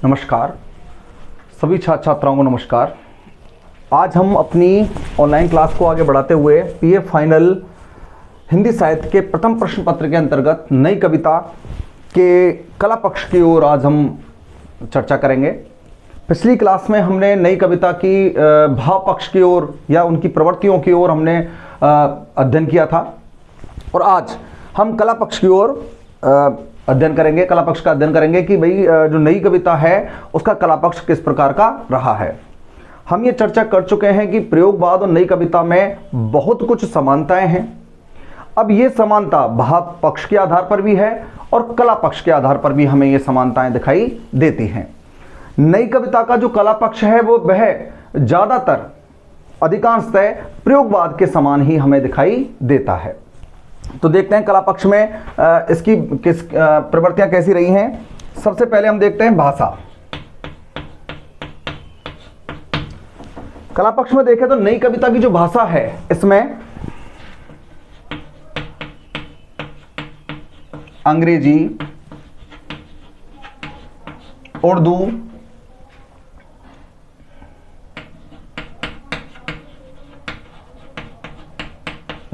नमस्कार सभी छात्र छात्राओं को नमस्कार। आज हम अपनी ऑनलाइन क्लास को आगे बढ़ाते हुए पीएफ फाइनल हिंदी साहित्य के प्रथम प्रश्न पत्र के अंतर्गत नई कविता के कला पक्ष की ओर आज हम चर्चा करेंगे। पिछली क्लास में हमने नई कविता की भाव पक्ष की ओर या उनकी प्रवृत्तियों की ओर हमने अध्ययन किया था और आज हम कला पक्ष की ओर अध्ययन करेंगे, कला पक्ष का अध्ययन करेंगे कि भाई जो नई कविता है उसका कला पक्ष किस प्रकार का रहा है। हम ये चर्चा कर चुके हैं कि प्रयोगवाद और नई कविता में बहुत कुछ समानताएं हैं। अब ये समानता भाव पक्ष के आधार पर भी है और कला पक्ष के आधार पर भी हमें ये समानताएं दिखाई देती हैं। नई कविता का जो कला पक्ष है वो वह ज़्यादातर अधिकांशतः प्रयोगवाद के समान ही हमें दिखाई देता है। तो देखते हैं कला पक्ष में इसकी किस प्रवृत्तियां कैसी रही हैं। सबसे पहले हम देखते हैं भाषा। कला पक्ष में देखें तो नई कविता की जो भाषा है इसमें अंग्रेजी, उर्दू,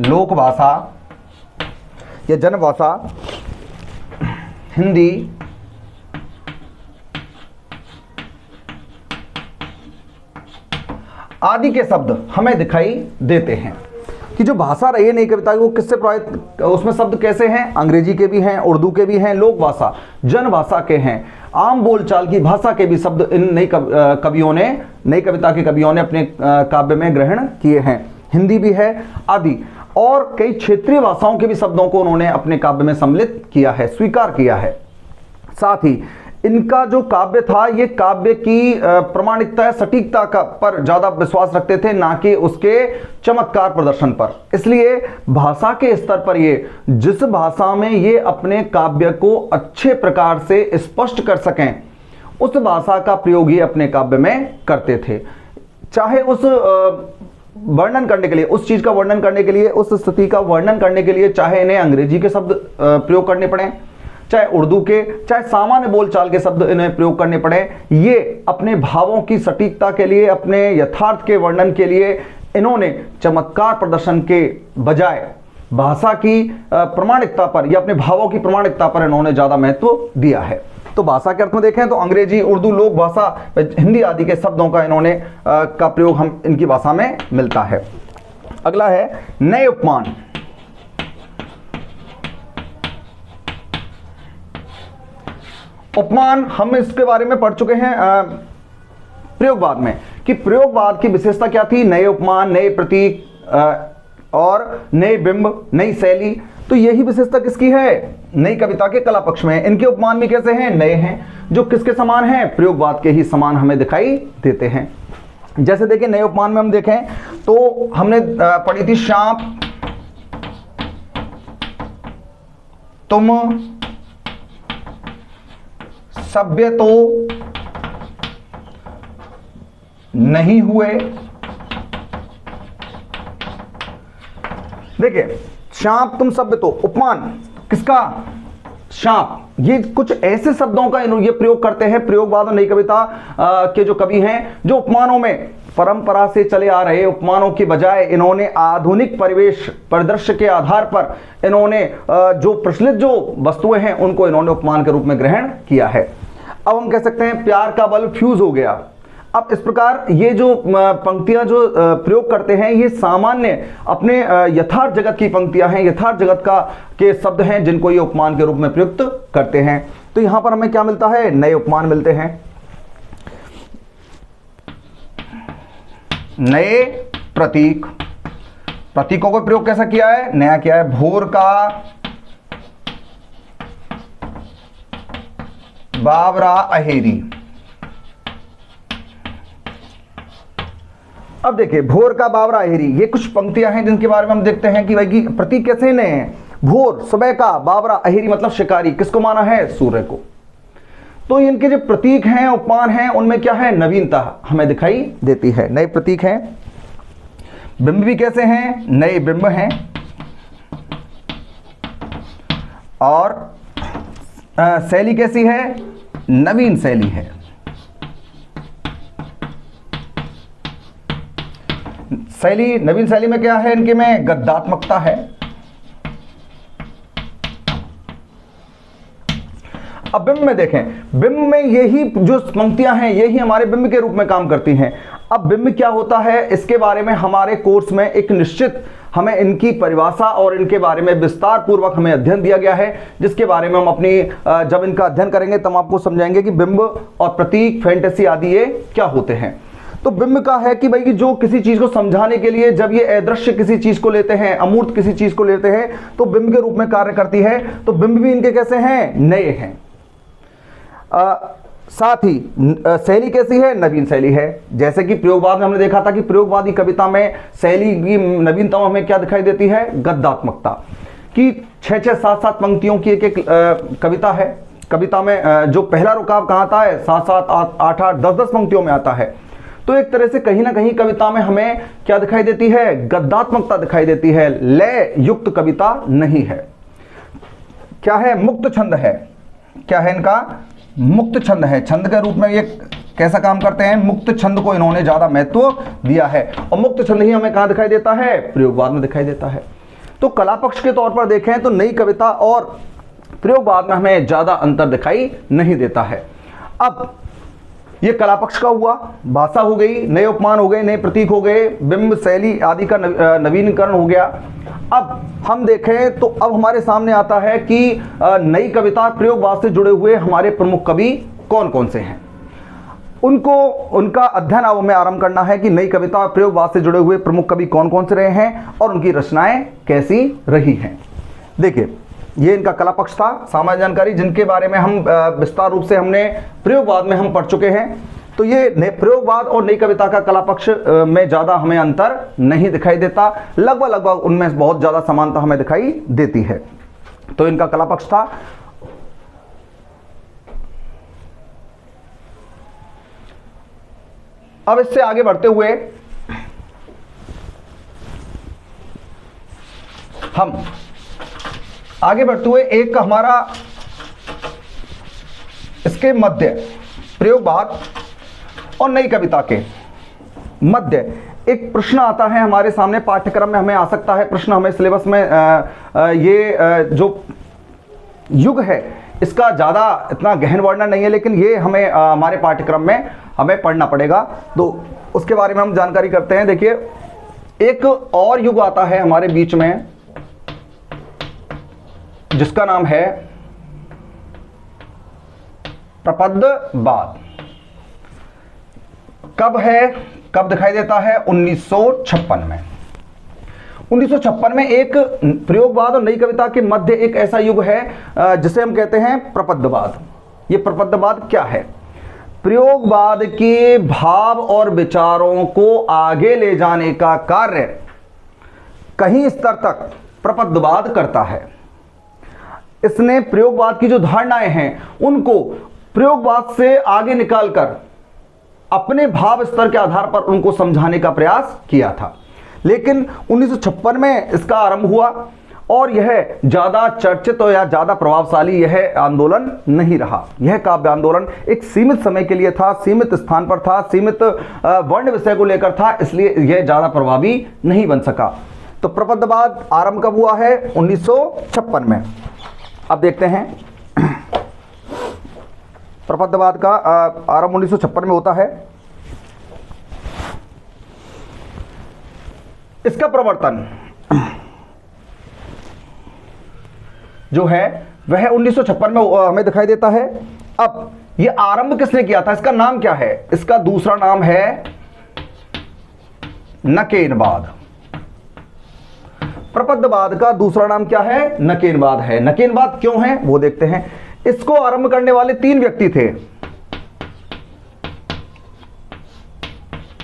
लोक भाषा या जनभाषा, हिंदी, आदि के शब्द हमें दिखाई देते हैं कि जो भाषा रही है नई कविता की वो किससे प्रभावित, उसमें शब्द कैसे हैं, अंग्रेजी के भी हैं, उर्दू के भी हैं, लोक भाषा, जनभाषा के हैं, आम बोलचाल की भाषा के भी शब्द इन नई कवियों ने, नई कविता के कवियों ने अपने काव्य में ग्रहण किए हैं। हिंदी भी है आदि, और कई क्षेत्रीय भाषाओं के भी शब्दों को उन्होंने अपने काव्य में सम्मिलित किया है, स्वीकार किया है। साथ ही इनका जो काव्य था ये काव्य की प्रामाणिकता, सटीकता का पर ज्यादा विश्वास रखते थे, ना कि उसके चमत्कार प्रदर्शन पर। इसलिए भाषा के स्तर पर ये जिस भाषा में ये अपने काव्य को अच्छे प्रकार से स्पष्ट कर सकें उस भाषा का प्रयोग ये अपने काव्य में करते थे। चाहे उस वर्णन करने के लिए, उस चीज का वर्णन करने के लिए, उस स्थिति का वर्णन करने के लिए चाहे इन्हें अंग्रेजी के शब्द प्रयोग करने पड़े, चाहे उर्दू के, चाहे सामान्य बोलचाल के शब्द इन्हें प्रयोग करने पड़े, ये अपने भावों की सटीकता के लिए, अपने यथार्थ के वर्णन के लिए इन्होंने चमत्कार प्रदर्शन के बजाय भाषा की प्रामाणिकता पर या अपने भावों की प्रामाणिकता पर इन्होंने ज्यादा महत्व दिया है। तो भाषा के अर्थ में देखें तो अंग्रेजी, उर्दू, लोक भाषा, हिंदी आदि के शब्दों का इन्होंने का प्रयोग हम इनकी भाषा में मिलता है। अगला है नए उपमान। उपमान हम इसके बारे में पढ़ चुके हैं प्रयोगवाद में कि प्रयोगवाद की विशेषता क्या थी, नए उपमान, नए प्रतीक और नए बिंब, नई शैली। तो यही विशेषता किसकी है, नई कविता के कला पक्ष में। इनके उपमान भी कैसे हैं, नए हैं, जो किसके समान हैं, प्रयोगवाद के ही समान हमें दिखाई देते हैं। जैसे देखिए नए उपमान में हम देखें तो हमने पढ़ी थी शाप, तुम, सभ्य तो नहीं हुए। देखिए शाप, तुम, सभ्य तो, उपमान किसका, शाप। ये कुछ ऐसे शब्दों का ये प्रयोग करते हैं प्रयोगवाद और नई कविता के जो कवि हैं, जो उपमानों में परंपरा से चले आ रहे उपमानों के बजाय इन्होंने आधुनिक परिवेश परिदृश्य के आधार पर इन्होंने जो प्रचलित जो वस्तुएं हैं उनको इन्होंने उपमान के रूप में ग्रहण किया है। अब हम कह सकते हैं प्यार का बल्ब फ्यूज हो गया। अब इस प्रकार ये जो पंक्तियां जो प्रयोग करते हैं ये सामान्य अपने यथार्थ जगत की पंक्तियां हैं, यथार्थ जगत का के शब्द हैं जिनको ये उपमान के रूप में प्रयुक्त करते हैं। तो यहां पर हमें क्या मिलता है, नए उपमान मिलते हैं। नए प्रतीक, प्रतीकों का प्रयोग कैसा किया है, नया किया है। भोर का बावरा अहेरी। अब देखिए भोर का बावरा अहेरी, ये कुछ पंक्तियां हैं जिनके बारे में हम देखते हैं कि भाई की प्रतीक कैसे नए हैं। भोर सुबह का, बावरा अहेरी मतलब शिकारी, किसको माना है, सूर्य को। तो इनके जो प्रतीक हैं, उपमान हैं, उनमें क्या है, नवीनता हमें दिखाई देती है, नए प्रतीक हैं। बिंब भी कैसे हैं, नए बिंब हैं। और शैली कैसी है, नवीन शैली है। शैली, नवीन शैली में क्या है इनके में? गद्यात्मकता है। अब बिंब में देखें, बिंब में यही जो पंक्तियां हैं यही हमारे बिंब के रूप में काम करती हैं। अब बिंब क्या होता है इसके बारे में हमारे कोर्स में एक निश्चित हमें इनकी परिभाषा और इनके बारे में विस्तार पूर्वक हमें अध्ययन दिया गया है, जिसके बारे में हम अपनी जब इनका अध्ययन करेंगे तब आपको समझाएंगे कि बिंब और प्रतीक, फैंटेसी आदि ये क्या होते हैं। तो बिंब का है कि भाई जो किसी चीज को समझाने के लिए जब ये अदृश्य किसी चीज को लेते हैं, अमूर्त किसी चीज को लेते हैं तो बिंब के रूप में कार्य करती है। तो बिंब भी इनके कैसे हैं? नए हैं। साथ ही शैली कैसी है? नवीन शैली है। जैसे कि प्रयोगवाद में हमने देखा था कि प्रयोगवादी कविता में शैली की नवीनता हमें क्या दिखाई देती है? गद्यात्मकता की 6-6, 7-7 पंक्तियों की एक कविता है। कविता में जो पहला रुकाव कहाँ आता है? 7-7, 8-8, 10-10 पंक्तियों में आता है। तो एक तरह से कहीं ना कहीं कविता में हमें क्या दिखाई देती है? गद्यात्मकता दिखाई देती है। लय युक्त कविता नहीं है। क्या है? मुक्त छंद है। क्या है इनका? मुक्त छंद है। छंद के रूप में ये कैसा काम करते हैं? मुक्त छंद को इन्होंने ज्यादा महत्व दिया है। और मुक्त छंद ही हमें कहां दिखाई देता है? प्रयोगवाद में दिखाई देता है। तो कला पक्ष के तौर पर देखें तो नई कविता और प्रयोगवाद में हमें ज्यादा अंतर दिखाई नहीं देता है। अब ये कला पक्ष का हुआ, भाषा हो गई, नए उपमान हो गए, नए प्रतीक हो गए, बिंब, शैली आदि का नवीनीकरण हो गया। अब हम देखें तो अब हमारे सामने आता है कि नई कविता प्रयोगवाद से जुड़े हुए हमारे प्रमुख कवि कौन कौन से हैं, उनका अध्ययन अब हमें आरंभ करना है कि नई कविता प्रयोगवाद से जुड़े हुए प्रमुख कवि कौन कौन से रहे हैं और उनकी रचनाएं कैसी रही हैं। देखिए, ये इनका कला पक्ष था, सामान्य जानकारी जिनके बारे में हम विस्तार रूप से हमने प्रयोगवाद में हम पढ़ चुके हैं। तो ये प्रयोगवाद और नई कविता का कला पक्ष में ज़्यादा हमें अंतर नहीं दिखाई देता, लगभग उनमें बहुत ज़्यादा समानता हमें दिखाई देती है। तो इनका कला पक्ष था। अब इससे आगे बढ़ते हुए एक हमारा इसके मध्य प्रयोगवाद और नई कविता के मध्य एक प्रश्न आता है हमारे सामने, पाठ्यक्रम में हमें आ सकता है प्रश्न, हमें सिलेबस में ये जो युग है इसका ज़्यादा इतना गहन वर्णन नहीं है, लेकिन ये हमें हमारे पाठ्यक्रम में हमें पढ़ना पड़ेगा। तो उसके बारे में हम जानकारी करते हैं। देखिए, एक और युग आता है हमारे बीच में जिसका नाम है प्रपद्यवाद। कब दिखाई देता है? 1956 में। 1956 में एक प्रयोगवाद और नई कविता के मध्य एक ऐसा युग है जिसे हम कहते हैं प्रपद्यवाद। ये प्रपद्यवाद क्या है? प्रयोगवाद के भाव और विचारों को आगे ले जाने का कार्य कहीं स्तर तक प्रपद्यवाद करता है। इसने प्रयोगवाद की जो धारणाएं हैं उनको प्रयोगवाद से आगे निकालकर अपने भाव स्तर के आधार पर उनको समझाने का प्रयास किया था। लेकिन 1956 में इसका आरंभ हुआ और यह ज़्यादा चर्चित या ज़्यादा प्रभावशाली यह आंदोलन नहीं रहा। यह काव्य आंदोलन एक सीमित समय के लिए था, सीमित स्थान पर था, सीमित वर्ण विषय को लेकर था, इसलिए यह ज़्यादा प्रभावी नहीं बन सका। तो प्रपद्यवाद आरंभ कब हुआ है? 1956 में। अब देखते हैं प्रपद्यवाद का आरंभ 1956 में होता है। इसका प्रवर्तन जो है वह 1956 में हमें दिखाई देता है। अब यह आरंभ किसने किया था? इसका नाम क्या है? इसका दूसरा नाम है नकेनवाद। प्रपद्यवाद का दूसरा नाम क्या है? नकेनवाद है। नकेनवाद क्यों है वो देखते हैं। इसको आरंभ करने वाले 3 व्यक्ति थे।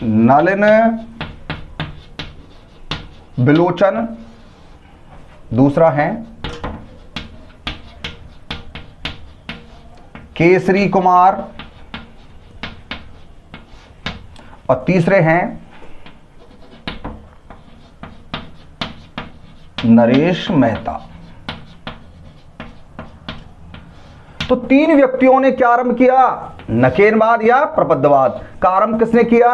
नलिन बिलोचन, दूसरा है केसरी कुमार और तीसरे हैं नरेश मेहता। तो 3 व्यक्तियों ने क्या आरंभ किया? नकेनवाद या प्रपद्यवाद का आरंभ किसने किया?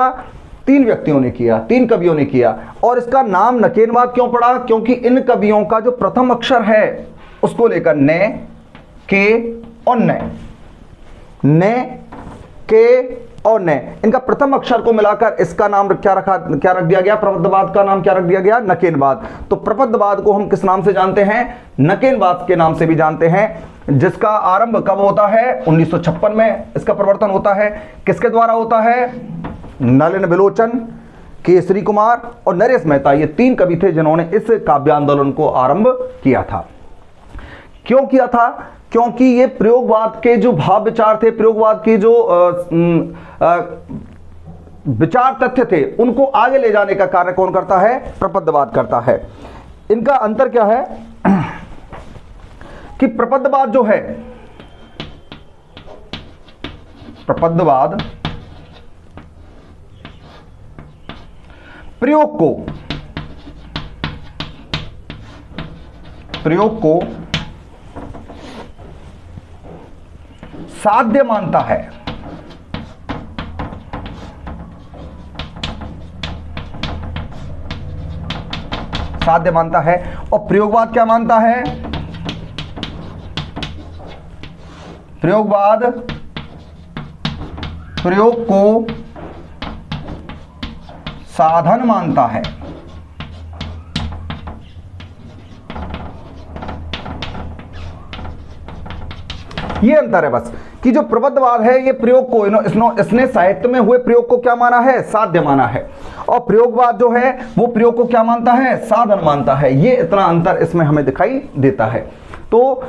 3 व्यक्तियों ने किया, 3 कवियों ने किया। और इसका नाम नकेनवाद क्यों पड़ा? क्योंकि इन कवियों का जो प्रथम अक्षर है उसको लेकर ने, के और ने, के और ने, इनका प्रथम अक्षर को मिलाकर इसका नाम क्या रख दिया गया? प्रपद्धवाद का नाम क्या रख दिया गया? नकेनवाद। तो प्रपद्धवाद को हम किस नाम से जानते हैं? नकेनवाद के नाम से भी जानते हैं, जिसका आरंभ कब होता है? 1956 में इसका प्रवर्तन होता है। किसके द्वारा होता है? नलिन विलोचन, केसरी कुमार और नरेश मेहता, ये 3 कवि थे जिन्होंने इस काव्य आंदोलन को आरंभ किया था। क्यों किया था? क्योंकि ये प्रयोगवाद के जो भाव विचार थे, प्रयोगवाद के जो विचार तथ्य थे, उनको आगे ले जाने का कार्य कौन करता है? प्रपद्धवाद करता है। इनका अंतर क्या है कि प्रपद्धवाद जो है, प्रपद्धवाद प्रयोग को साध्य मानता है, साध्य मानता है। और प्रयोगवाद क्या मानता है? प्रयोगवाद प्रयोग को साधन मानता है। ये अंतर है बस, कि जो प्रबद्धवाद है ये प्रयोग को इसने साहित्य में हुए प्रयोग को क्या माना है? साध्य माना है। और प्रयोगवाद जो है वो प्रयोग को क्या मानता है? साधन मानता है। ये इतना अंतर इसमें हमें दिखाई देता है। तो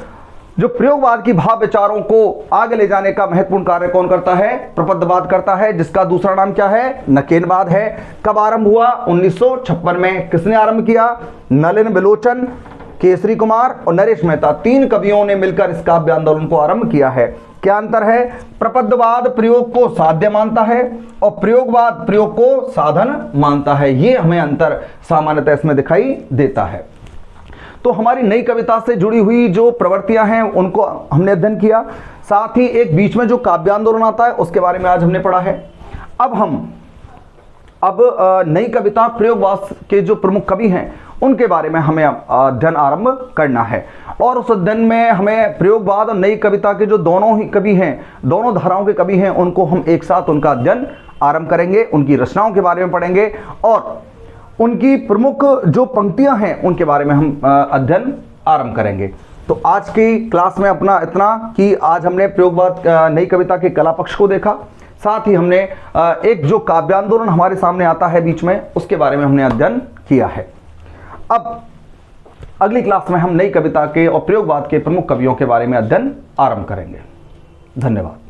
जो प्रयोगवाद की भाव विचारों को आगे ले जाने का महत्वपूर्ण कार्य कौन करता है? प्रपद्धवाद करता है, जिसका दूसरा नाम क्या है? नकेनवाद है। कब आरंभ हुआ? 1956 में। किसने आरंभ किया? नलिन विलोचन, केसरी कुमार और नरेश मेहता, 3 कवियों ने मिलकर इस काव्य आंदोलन को आरंभ किया है। क्या अंतर है? प्रपद्धवाद प्रयोग को साध्य मानता है और प्रयोगवाद प्रयोग को साधन मानता है। ये हमें अंतर सामान्यतः इसमें दिखाई देता है। तो हमारी नई कविता से जुड़ी हुई जो प्रवृत्तियां हैं उनको हमने अध्ययन किया, साथ ही एक बीच में जो काव्य आंदोलन आता है उसके बारे में आज हमने पढ़ा है। अब नई कविता प्रयोगवाद के जो प्रमुख कवि हैं उनके बारे में हमें अध्ययन आरंभ करना है। और उस अध्ययन में हमें प्रयोगवाद और नई कविता के जो दोनों ही कवि हैं, दोनों धाराओं के कवि हैं, उनको हम एक साथ उनका अध्ययन आरंभ करेंगे, उनकी रचनाओं के बारे में पढ़ेंगे और उनकी प्रमुख जो पंक्तियां हैं उनके बारे में हम अध्ययन आरंभ करेंगे। तो आज की क्लास में अपना इतना, कि आज हमने प्रयोगवाद नई कविता के कला पक्ष को देखा, साथ ही हमने एक जो काव्य आंदोलन हमारे सामने आता है बीच में, उसके बारे में हमने अध्ययन किया है। अब अगली क्लास में हम नई कविता के और प्रयोगवाद के प्रमुख कवियों के बारे में अध्ययन आरंभ करेंगे। धन्यवाद।